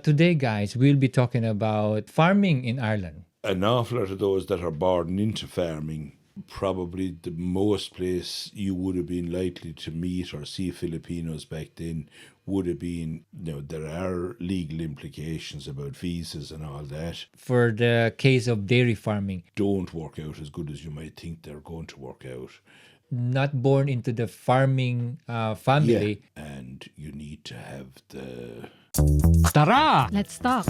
Today, guys, we'll be talking about farming in Ireland. An awful lot of those that are born into farming, probably the most place you would have been likely to meet or see Filipinos back then would have been, there are legal implications about visas and all that. For the case of dairy farming, Don't work out as good as you might think they're going to work out. not born into the farming family. Yeah, and you need to have the... Tara! Let's talk.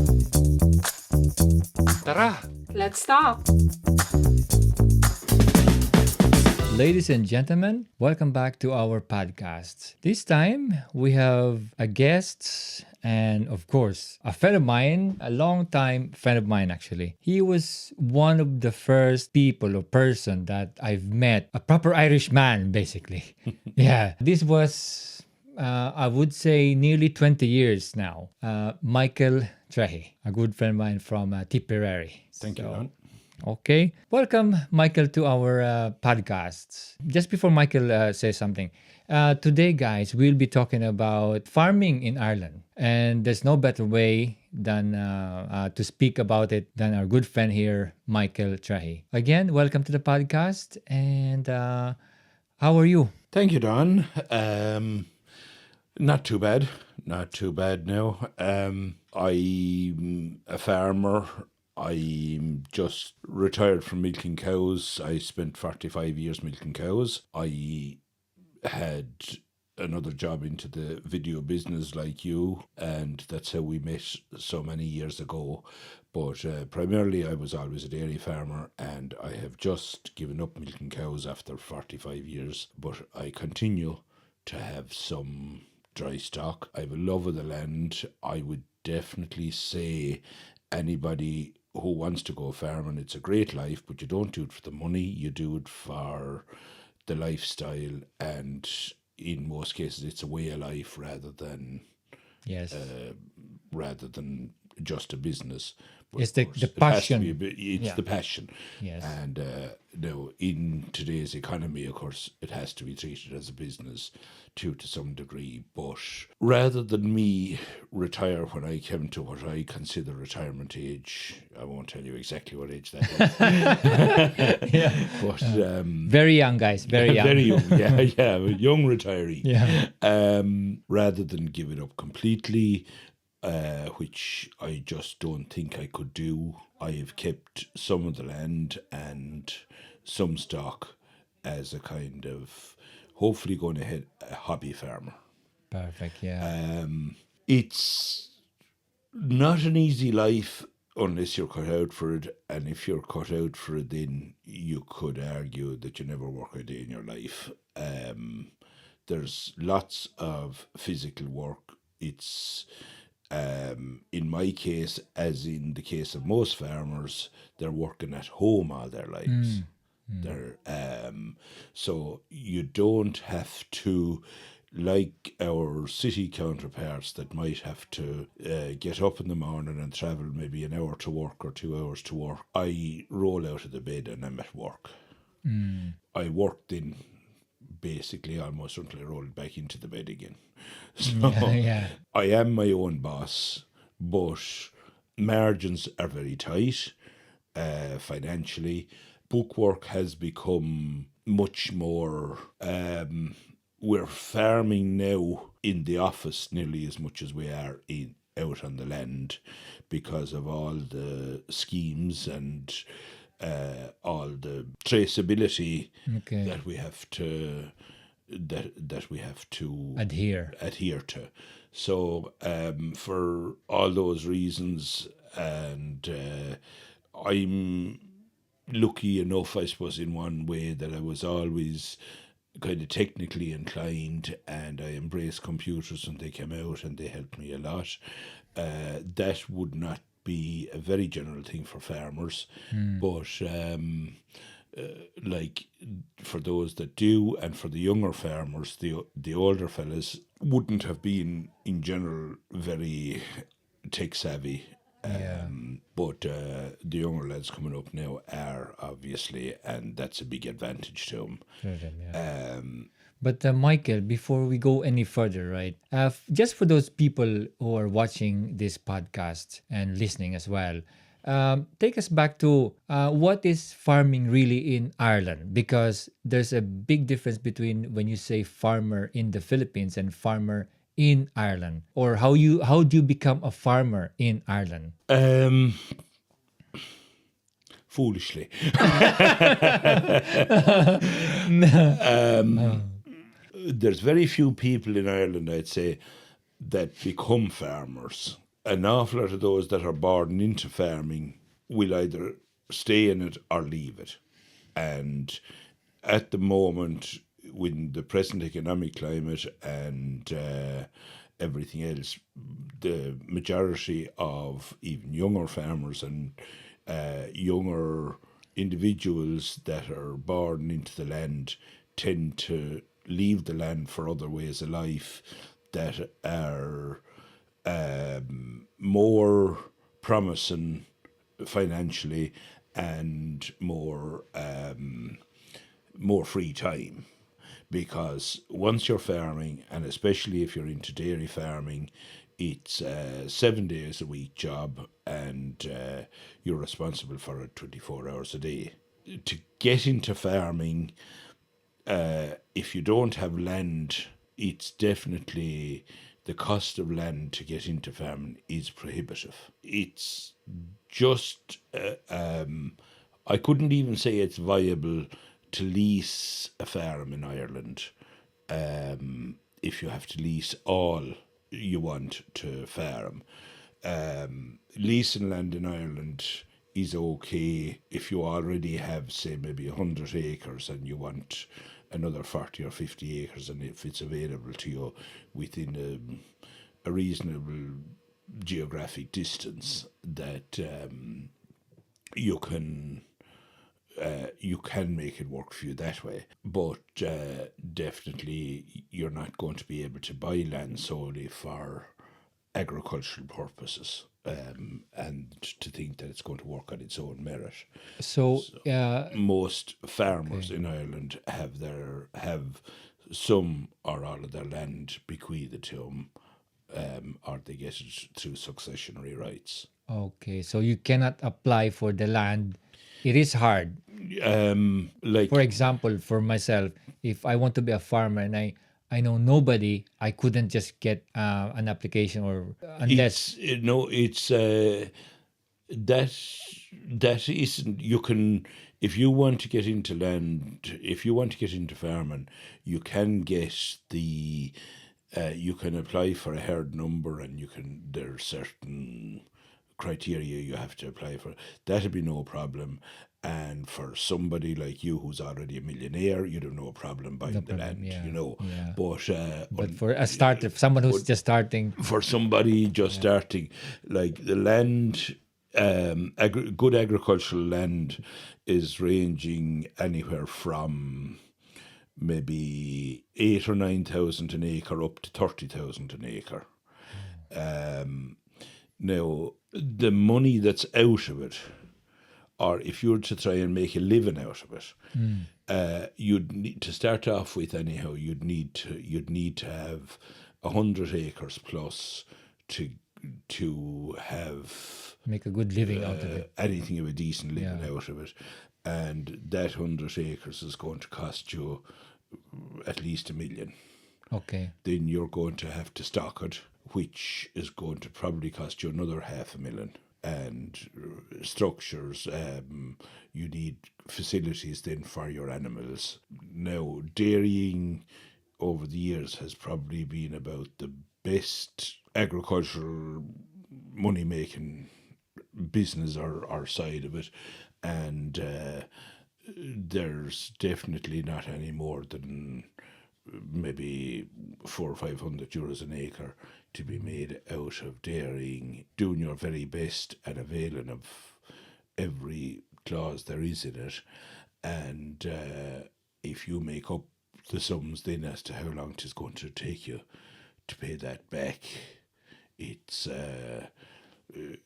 Tara! Let's talk. Ladies and gentlemen, welcome back to our podcast. This time, we have a guest and, of course, a friend of mine, a long-time friend of mine, actually. He was one of the first people or person that I've met, a proper Irish man, basically. Yeah, this was, I would say, nearly 20 years now. Michael Trehi, a good friend of mine from Tipperary. Thank you, Don. Okay. Welcome, Michael, to our podcast. Just before Michael says something, today, guys, we'll be talking about farming in Ireland. And there's no better way than to speak about it than our good friend here, Michael Trehi. Again, welcome to the podcast. And how are you? Thank you, Don. Not too bad. Not too bad now. I'm a farmer. I'm just retired from milking cows. I spent 45 years milking cows. I had another job into the video business like you, and that's how we met so many years ago. But primarily I was always a dairy farmer, and I have just given up milking cows after 45 years. But I continue to have some dry stock. I have a love of the land. I would definitely say anybody who wants to go farming, it's a great life, but you don't do it for the money, you do it for the lifestyle, and in most cases it's a way of life rather than just a business. But It's the of course, passion. It's the passion. Yes. And in today's economy, of course, it has to be treated as a business to some degree. But rather than me retire when I came to what I consider retirement age, I won't tell you exactly what age that is. Yeah. But Very young, guys. Very young. very young, yeah, a young retiree. Yeah. Rather than give it up completely, which I just don't think I could do. I have kept some of the land and some stock as a kind of, hopefully going ahead, a hobby farmer. Perfect, yeah. It's not an easy life unless you're cut out for it, and if you're cut out for it, then you could argue that you never work a day in your life. There's lots of physical work. It's in my case, as in the case of most farmers, they're working at home all their lives. They're so you don't have to, like our city counterparts that might have to get up in the morning and travel maybe an hour to work or 2 hours to work. I roll out of the bed and I'm at work. I worked in basically almost until I rolled back into the bed again. So Yeah. I am my own boss, but margins are very tight financially. Bookwork has become much more... we're farming now in the office nearly as much as we are out on the land because of all the schemes and all the traceability that we have to adhere to. So for all those reasons, and I'm lucky enough, I suppose, in one way that I was always kind of technically inclined, and I embraced computers when they came out, and they helped me a lot. That would not be a very general thing for farmers, but like for those that do, and for the younger farmers, the older fellas wouldn't have been in general very tech savvy. But the younger lads coming up now are, obviously, and that's a big advantage to them. But Michael, before we go any further, right? Just for those people who are watching this podcast and listening as well, take us back to what is farming really in Ireland, because there's a big difference between when you say farmer in the Philippines and farmer in Ireland, or how do you become a farmer in Ireland? Um, Foolishly. There's very few people in Ireland, I'd say, that become farmers. An awful lot of those that are born into farming will either stay in it or leave it. And at the moment, with the present economic climate and everything else, the majority of even younger farmers and younger individuals that are born into the land tend to leave the land for other ways of life that are more promising financially and more free time. Because once you're farming, and especially if you're into dairy farming, it's a 7 days a week job, and you're responsible for it 24 hours a day. To get into farming, if you don't have land, it's definitely the cost of land to get into farming is prohibitive. It's just, I couldn't even say it's viable to lease a farm in Ireland if you have to lease all you want to farm. Leasing land in Ireland is okay if you already have, say, maybe 100 acres and you want another 40 or 50 acres, and if it's available to you within a reasonable geographic distance, that you can make it work for you that way. But definitely you're not going to be able to buy land solely for agricultural purposes, and to think that it's going to work on its own merit. So, Most farmers in Ireland have some or all of their land bequeathed to them, or they get it through successionary rights. okay, so you cannot apply for the land. It is hard. Like For example, for myself, if I want to be a farmer and I know nobody, I couldn't just get an application, or unless. that that isn't, you can, if you want to get into land, if you want to get into farming, you can get the you can apply for a herd number, and there are certain criteria you have to apply for. That'd be no problem. And for somebody like you who's already a millionaire, you'd have no problem buying the problem, land, yeah, yeah. But For a starter, someone who's just starting, for somebody just starting, like the land, good agricultural land is ranging anywhere from maybe 8 or 9 thousand an acre up to 30,000 an acre. Now, the money that's out of it, or if you were to try and make a living out of it, you'd need to start off with anyhow. You'd need to have 100 acres plus to have make a good living out of it. anything of a decent living out of it, and that 100 acres is going to cost you at least $1 million. Okay. Then you're going to have to stock it, which is going to probably cost you another $500,000. And structures, you need facilities then for your animals. Now, dairying over the years has probably been about the best agricultural money-making business or side of it, and there's definitely not any more than maybe €400 or €500 an acre to be made out of dairying, doing your very best and availing of every clause there is in it. And if you make up the sums then as to how long it is going to take you to pay that back, it's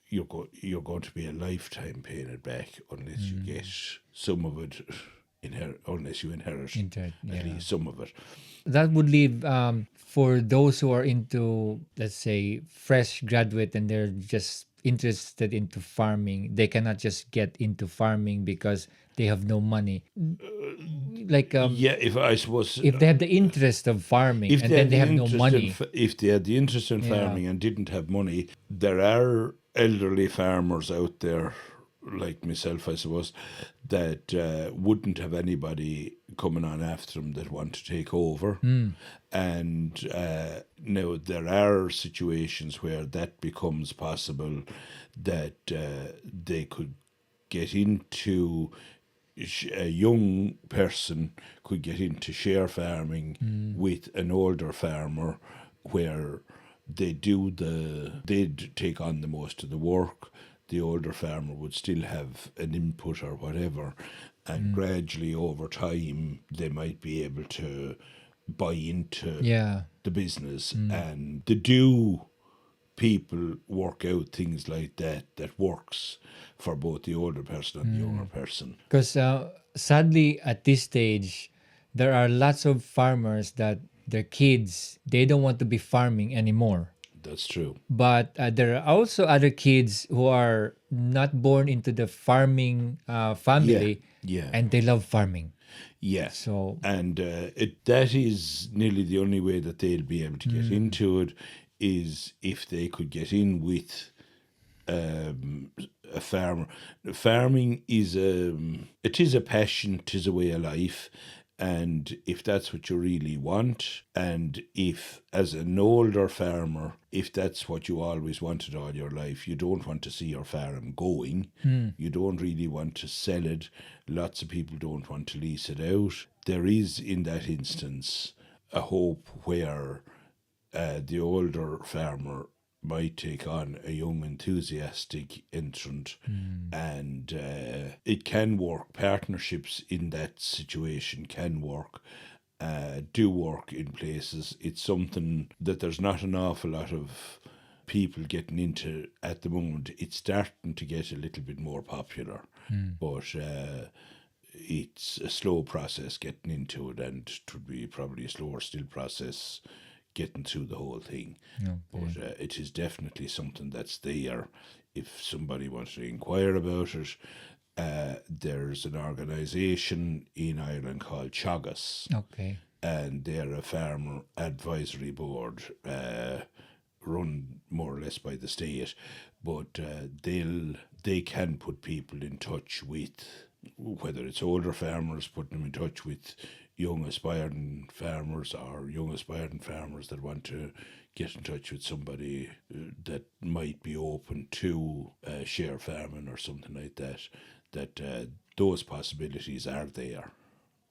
you're going to be a lifetime paying it back unless you get some of it unless you inherit Yeah. at least some of it. That would leave for those who are into, let's say, fresh graduate and they're just interested into farming. They cannot just get into farming because they have no money. Like Yeah, if I suppose if they have the interest of farming if and they then had they the have no interest in money. if they had the interest in Yeah. farming and didn't have money, there are elderly farmers out there like myself, I suppose, that wouldn't have anybody coming on after them that want to take over. And now there are situations where that becomes possible, that they could get into a young person could get into share farming with an older farmer, where they'd take on the most of the work. The older farmer would still have an input or whatever, and gradually over time they might be able to buy into Yeah. the business, and they do people work out things like that works for both the older person and the younger person. Because sadly, at this stage, there are lots of farmers that their kids, they don't want to be farming anymore. That's true. But there are also other kids who are not born into the farming family, Yeah. and they love farming. Yeah. So And that is nearly the only way that they'll be able to get into it, is if they could get in with a farmer. Farming is it is a passion, it is a way of life, and if that's what you really want, and if as an older farmer, if that's what you always wanted all your life, you don't want to see your farm going, you don't really want to sell it, lots of people don't want to lease it out. There is, in that instance, a hope where the older farmer might take on a young enthusiastic entrant, and it can work. Partnerships in that situation can work, do work in places. It's something that there's not an awful lot of people getting into at the moment. It's starting to get a little bit more popular, but it's a slow process getting into it, and it would be probably a slower still process getting through the whole thing. But it is definitely something that's there. If somebody wants to inquire about it, there's an organisation in Ireland called Chagas, okay. and they're a farmer advisory board, run more or less by the state, but they can put people in touch with, whether it's older farmers, putting them in touch with young aspiring farmers, or young aspiring farmers that want to get in touch with somebody that might be open to share farming or something like that. Those possibilities are there.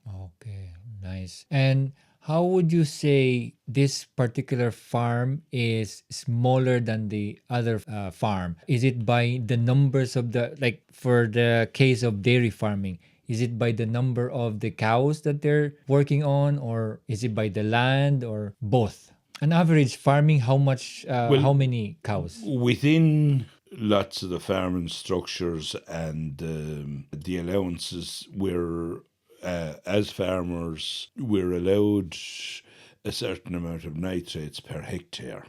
Okay, nice. And how would you say this particular farm is smaller than the other farm? Is it by the numbers of the, like for the case of dairy farming, is it by the number of the cows that they're working on, or is it by the land, or both? An average farming, how much, how many cows? Within lots of the farming structures and the allowances, as farmers, we're allowed a certain amount of nitrates per hectare.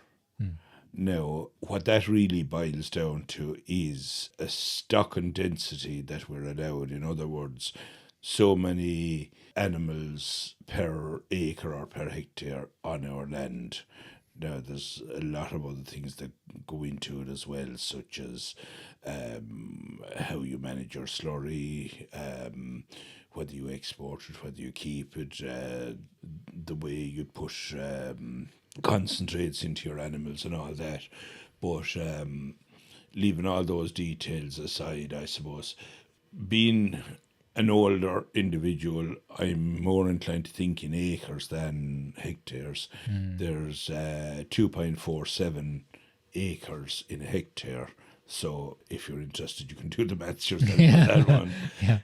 Now, what that really boils down to is a stock and density that we're allowed. In other words, so many animals per acre or per hectare on our land. Now, there's a lot of other things that go into it as well, such as how you manage your slurry, whether you export it, whether you keep it, the way you push concentrates into your animals and all that. But leaving all those details aside, I suppose, being an older individual, I'm more inclined to think in acres than hectares. There's 2.47 acres in a hectare. So if you're interested, you can do the maths yourself on that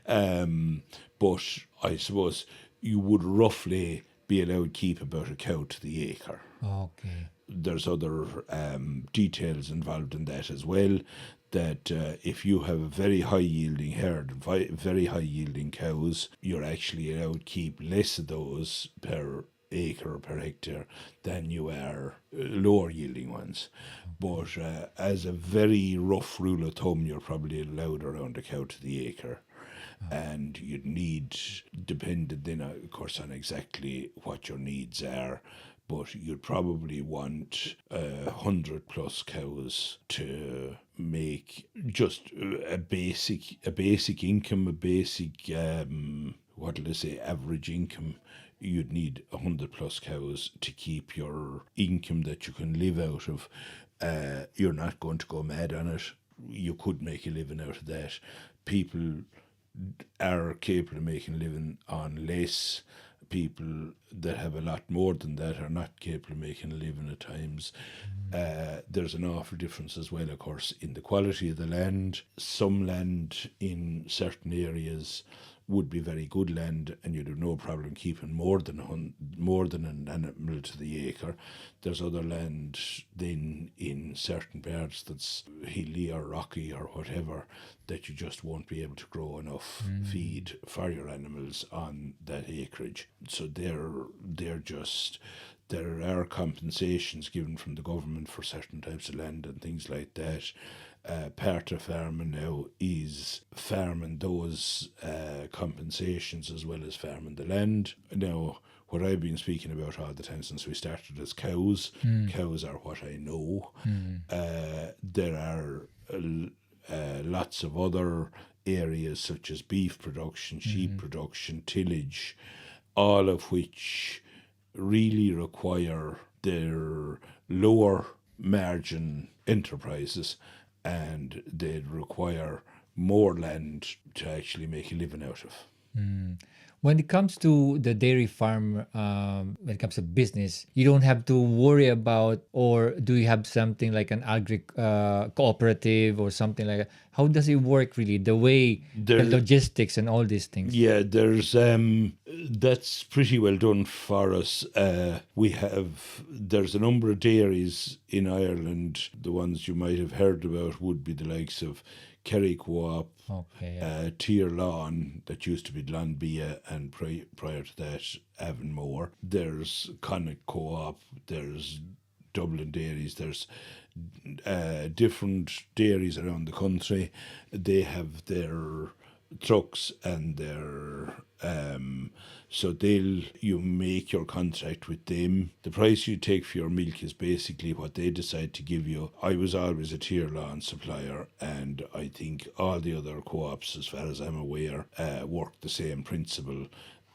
one. But I suppose you would roughly be allowed to keep about a cow to the acre. Okay. there's other details involved in that as well. That if you have a very high yielding herd, very high yielding cows, you're actually allowed to keep less of those per acre or per hectare than you are lower yielding ones. But as a very rough rule of thumb, you're probably allowed around a cow to the acre. And you'd need, dependent then of course on exactly what your needs are, but you'd probably want 100 plus cows to make just a basic income, a basic what will I say, average income. You'd need 100 plus cows to keep your income that you can live out of. You're not going to go mad on it. You could make a living out of that. People are capable of making a living on less. People that have a lot more than that are not capable of making a living at times. There's an awful difference as well, of course, in the quality of the land. Some land in certain areas would be very good land, and you'd have no problem keeping more than an animal to the acre. There's other land then in certain parts that's hilly or rocky or whatever that you just won't be able to grow enough feed for your animals on that acreage. So there are compensations given from the government for certain types of land and things like that. Part of farming now is farming those compensations as well as farming the land. Now, what I've been speaking about all the time since we started is cows. Cows are what I know. There are lots of other areas such as beef production, sheep production, tillage, all of which really require their lower margin enterprises, and they'd require more land to actually make a living out of. When it comes to the dairy farm, when it comes to business, you don't have to worry about, or do you have something like an agri cooperative or something like that? How does it work really? The way, the logistics and all these things. Yeah, there's that's pretty well done for us. There's a number of dairies in Ireland. The ones you might have heard about would be the likes of Kerry Co-op, Tier Lawn, that used to be Glanbia, and prior to that, Avonmore. There's Connacht Co-op, there's Dublin Dairies, there's different dairies around the country. They have their trucks and their so you make your contract with them. The price you take for your milk is basically what they decide to give you. I was always a Tier Lawn supplier, and I think all the other co-ops, as far as I'm aware, work the same principle.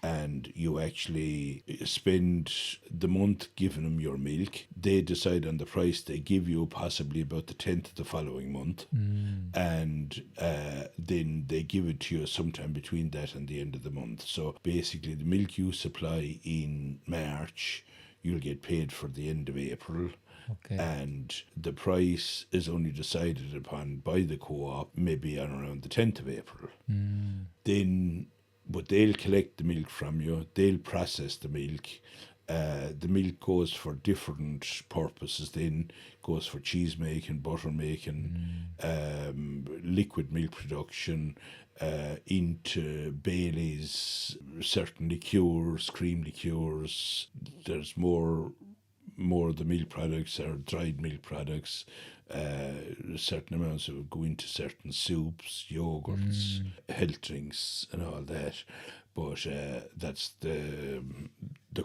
And you actually spend the month giving them your milk. They decide on the price they give you, possibly about the 10th of the following month. And then they give it to you sometime between that and the end of the month. So basically, the milk you supply in March, you'll get paid for the end of April. And the price is only decided upon by the co-op maybe on around the 10th of April. But they'll collect the milk from you, they'll process the milk. The milk goes for different purposes then. Goes for cheese making, butter making, liquid milk production, into Bailey's, certain liqueurs, cream liqueurs. There's more of the milk products are dried milk products. Certain amounts of go into certain soups, yogurts, health drinks, and all that. But that's the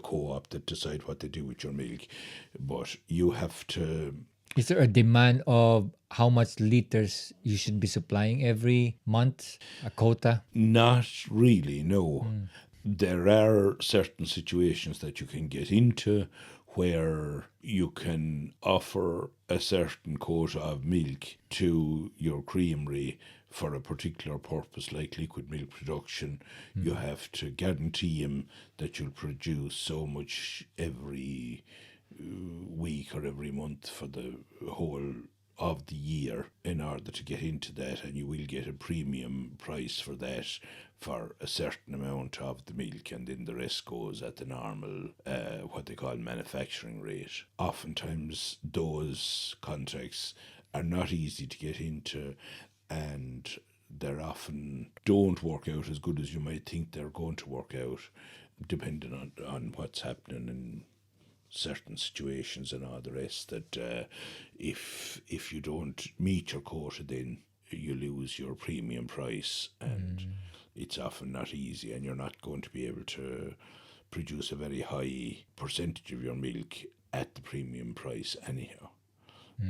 co-op that decide what they do with your milk. But you have to. Is there a demand of how much liters you should be supplying every month? A quota? Not really, no. There are certain situations that you can get into where you can offer a certain quota of milk to your creamery for a particular purpose, like liquid milk production. You have to guarantee them that you'll produce so much every week or every month for the whole of the year in order to get into that, and you will get a premium price for that for a certain amount of the milk, and then the rest goes at the normal, what they call manufacturing rate. Oftentimes, those contracts are not easy to get into, and they often don't work out as good as you might think they're going to work out, depending on what's happening in certain situations and all the rest. That if you don't meet your quota, then you lose your premium price, and it's often not easy, and you're not going to be able to produce a very high percentage of your milk at the premium price anyhow.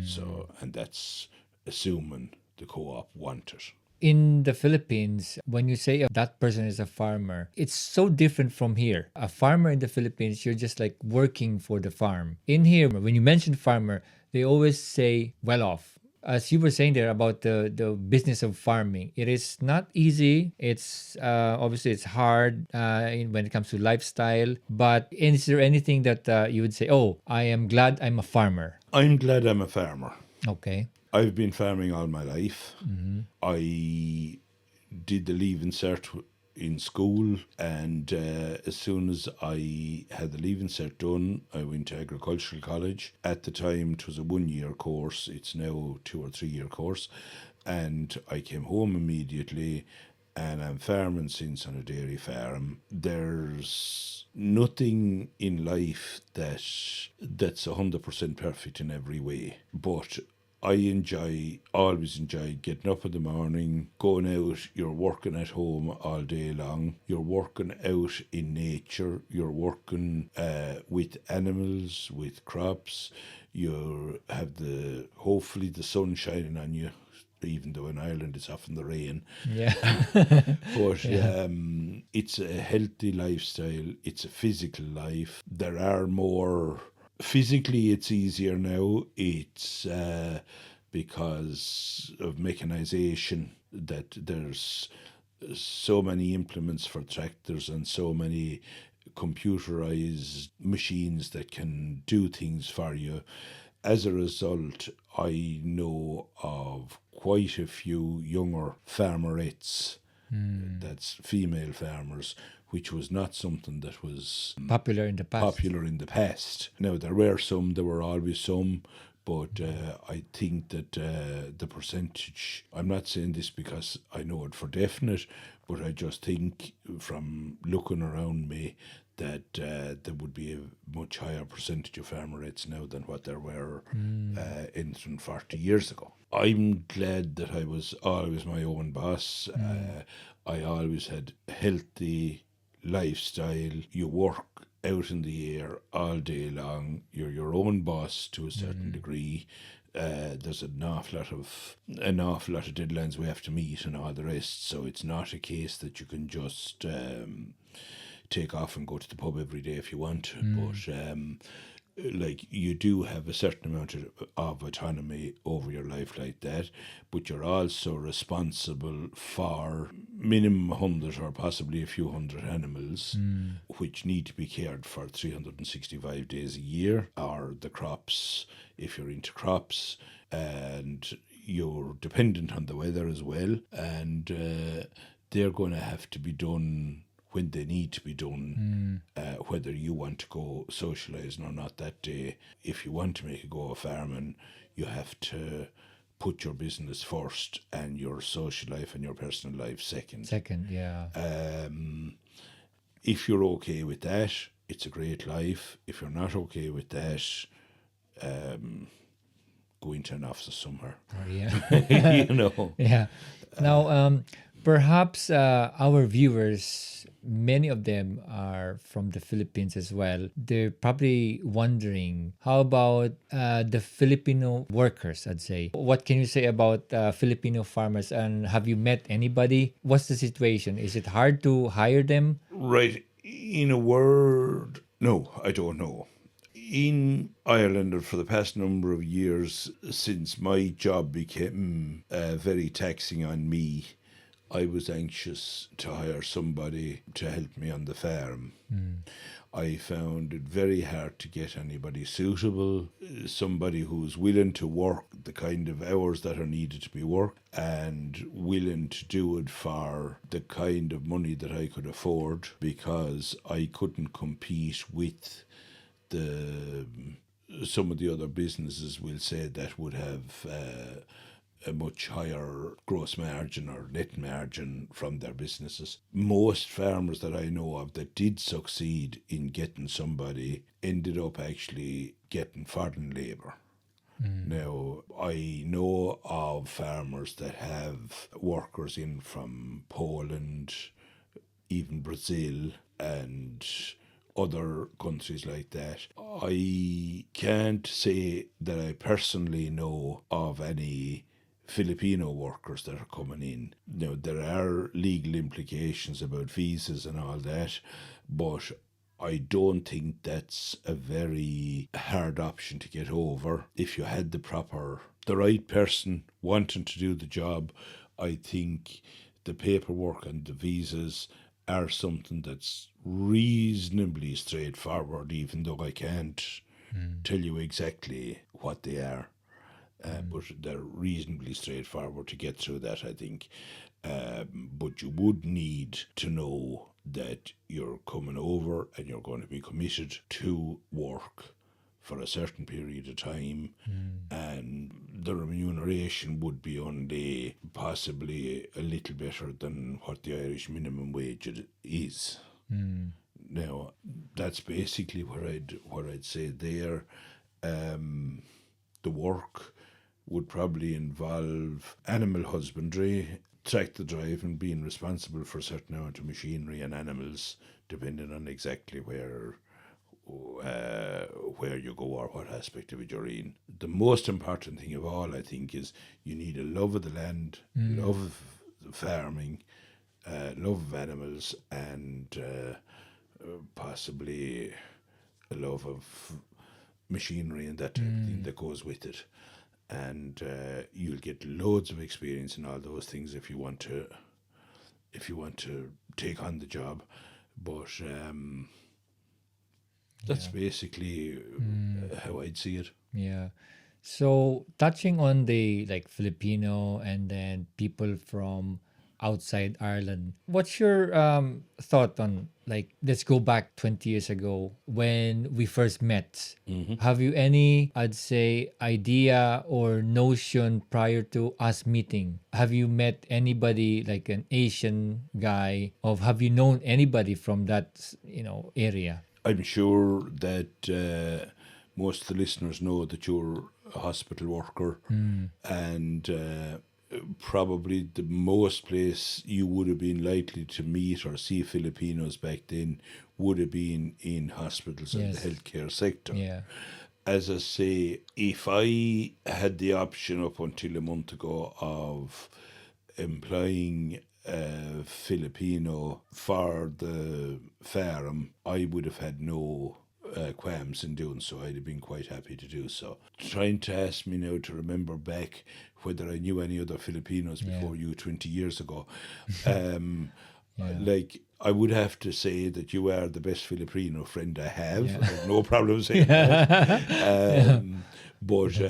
So, and that's assuming the co-op want it. In the Philippines, when you say that person is a farmer, it's so different from here. A farmer in the Philippines, you're just like working for the farm. In here, when you mention farmer, they always say well off. As you were saying there about the business of farming, it is not easy. It's obviously it's hard when it comes to lifestyle. But is there anything that you would say, oh, I am glad I'm a farmer? I'm glad I'm a farmer. Okay. I've been farming all my life. I did the Leaving Cert in school, and as soon as I had the Leaving Cert done, I went to agricultural college. At the time, it was a 1-year course. It's now 2 or 3 year course, and I came home immediately. And I'm farming since on a dairy farm. There's nothing in life that's 100% perfect in every way, but I always enjoy getting up in the morning, going out, you're working at home all day long, you're working out in nature, you're working with animals, with crops, you have hopefully the sun shining on you, even though in Ireland it's often the rain. Yeah. But it's a healthy lifestyle, it's a physical life. There are more... Physically, it's easier now. It's because of mechanization, that there's so many implements for tractors and so many computerized machines that can do things for you. As a result, I know of quite a few younger farmerettes, that's female farmers, which was not something that was Popular in the past. popular in the past. Now, there were always some, but I think that the percentage, I'm not saying this because I know it for definite, but I just think from looking around me that there would be a much higher percentage of farmerettes now than what there were in 40 years ago. I'm glad that I was always my own boss. I always had a healthy lifestyle. You work out in the air all day long. You're your own boss to a certain degree. There's an awful lot of deadlines we have to meet and all the rest. So it's not a case that you can just take off and go to the pub every day if you want to. But like, you do have a certain amount of autonomy over your life like that, but you're also responsible for minimum 100 or possibly a few hundred animals, which need to be cared for 365 days a year, or the crops, if you're into crops, and you're dependent on the weather as well, and they're going to have to be done when they need to be done, whether you want to go socialising or not that day. If you want to make a go of farming, you have to put your business first and your social life and your personal life second. Second, yeah. If you're okay with that, it's a great life. If you're not okay with that, go into an office somewhere. Oh, yeah. You know. Yeah. Now, perhaps our viewers, many of them are from the Philippines as well. They're probably wondering, how about the Filipino workers, I'd say? What can you say about Filipino farmers, and have you met anybody? What's the situation? Is it hard to hire them? Right. In a word, no, I don't know. In Ireland, for the past number of years, since my job became very taxing on me, I was anxious to hire somebody to help me on the farm. I found it very hard to get anybody suitable, somebody who's willing to work the kind of hours that are needed to be worked and willing to do it for the kind of money that I could afford, because I couldn't compete with the some of the other businesses, will say, that would have a much higher gross margin or net margin from their businesses. Most farmers that I know of that did succeed in getting somebody ended up actually getting foreign labour. Now, I know of farmers that have workers in from Poland, even Brazil, and other countries like that. I can't say that I personally know of any Filipino workers that are coming in. Now, there are legal implications about visas and all that, but I don't think that's a very hard option to get over if you had the right person wanting to do the job. I think the paperwork and the visas are something that's reasonably straightforward, even though I can't tell you exactly what they are. But they're reasonably straightforward to get through that, I think. But you would need to know that you're coming over and you're going to be committed to work for a certain period of time, and the remuneration would be only possibly a little better than what the Irish minimum wage is. Now, that's basically what I'd say there. The work would probably involve animal husbandry, tractor driving, being responsible for a certain amount of machinery and animals, depending on exactly where you go or what aspect of it you're in. The most important thing of all, I think, is you need a love of the land, love of farming, love of animals, and possibly a love of machinery and that type of thing that goes with it. And you'll get loads of experience in all those things if you want to take on the job. But that's basically how I'd see it. Yeah. So touching on the like Filipino and then people from outside Ireland, what's your thought on, like, let's go back 20 years ago when we first met? Have you any, I'd say, idea or notion prior to us meeting? Have you met anybody like an Asian guy, or have you known anybody from that, area? I'm sure that most of the listeners know that you're a hospital worker, and probably the most place you would have been likely to meet or see Filipinos back then would have been in hospitals and the Yes. healthcare sector. Yeah. As I say, if I had the option up until a month ago of employing a Filipino for the farm, I would have had no qualms in doing so. I'd have been quite happy to do so. Trying to ask me now to remember back whether I knew any other Filipinos before you 20 years ago. Like, I would have to say that you are the best Filipino friend I have. I have no problem saying that. But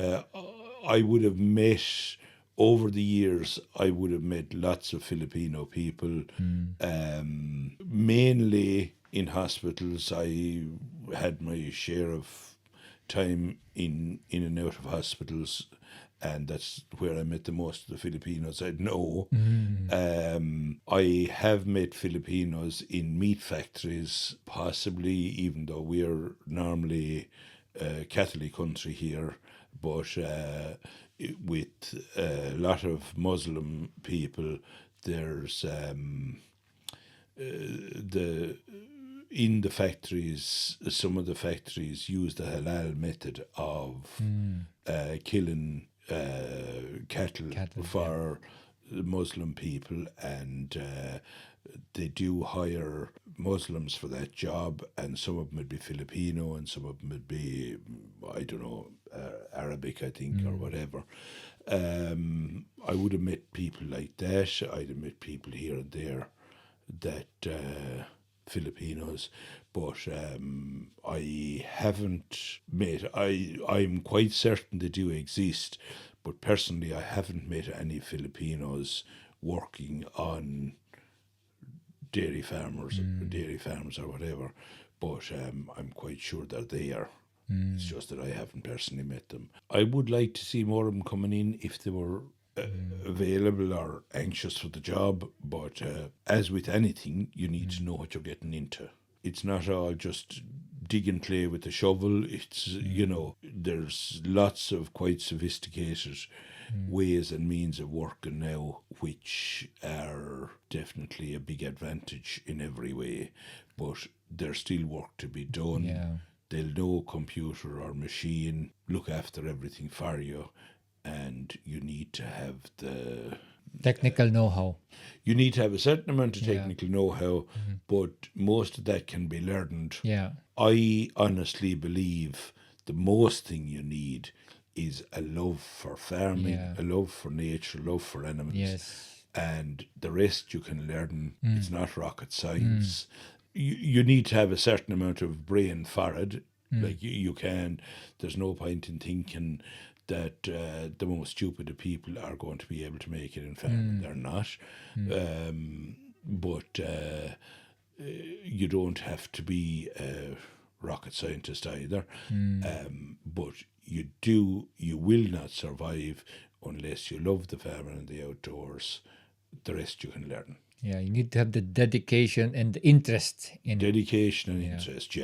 I would have met, over the years, I would have met lots of Filipino people, mainly in hospitals. I had my share of time in and out of hospitals, and that's where I met the most of the Filipinos I know. I have met Filipinos in meat factories, possibly, even though we are normally a Catholic country here, but with a lot of Muslim people, there's in the factories, some of the factories use the halal method of killing cattle for the Muslim people, and they do hire Muslims for that job, and some of them would be Filipino and some of them would be, I don't know, Arabic, I think, or whatever. I would have met people like that. I'd have met people here and there that Filipinos, but I haven't met. I'm quite certain they do exist, but personally, I haven't met any Filipinos working on dairy farms or whatever. But I'm quite sure they're there. It's just that I haven't personally met them. I would like to see more of them coming in if they were available or anxious for the job. But as with anything, you need to know what you're getting into. It's not all just dig and play with the shovel. It's, there's lots of quite sophisticated ways and means of working now, which are definitely a big advantage in every way. But there's still work to be done. Yeah. They'll know computer or machine, look after everything for you, and you need to have the Technical know-how. you need to have a certain amount of technical know-how, but most of that can be learned. Yeah. I honestly believe the most thing you need is a love for farming, a love for nature, love for animals. Yes. And the rest you can learn. It's not rocket science. You need to have a certain amount of brain for it. Like you can. There's no point in thinking that the most stupid of people are going to be able to make it in farming. They're not. But you don't have to be a rocket scientist either. But you will not survive unless you love the farming and the outdoors. The rest you can learn. Yeah, you need to have the dedication and the interest in it. Dedication and interest,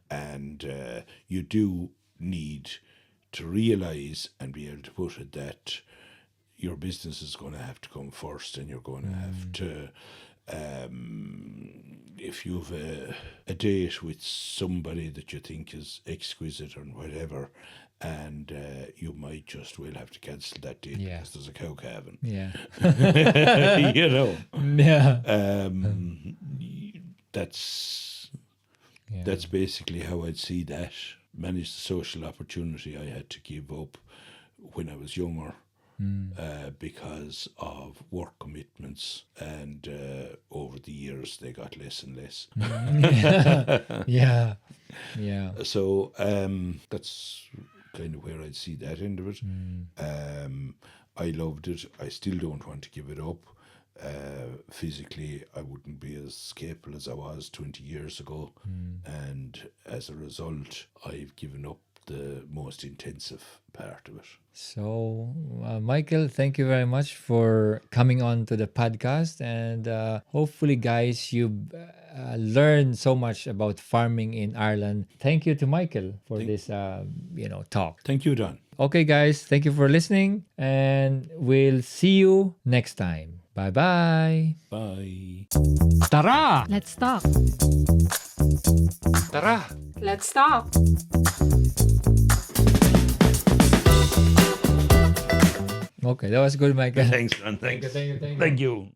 and you do need to realise and be able to put it that your business is going to have to come first, and you're going to have to, if you have a date with somebody that you think is exquisite or whatever, and you might just will have to cancel that date because there's a cow calving. Yeah. Yeah. Yeah. That's basically how I'd see that. Manage the social opportunity I had to give up when I was younger because of work commitments, and over the years they got less and less. Yeah. So that's kind of where I'd see that end of it. I loved it. I still don't want to give it up. Physically, I wouldn't be as capable as I was 20 years ago. And as a result, I've given up the most intensive part of it. So, Michael, thank you very much for coming on to the podcast. And hopefully, guys, you learned so much about farming in Ireland. Thank you to Michael for this, talk. Thank you, Don. Okay, guys, thank you for listening. And we'll see you next time. Bye-bye. Bye. Tara! Let's talk. Tara! Let's talk. Okay, that was good, Michael. Thanks, Don. Thanks. Thank you. Thank you.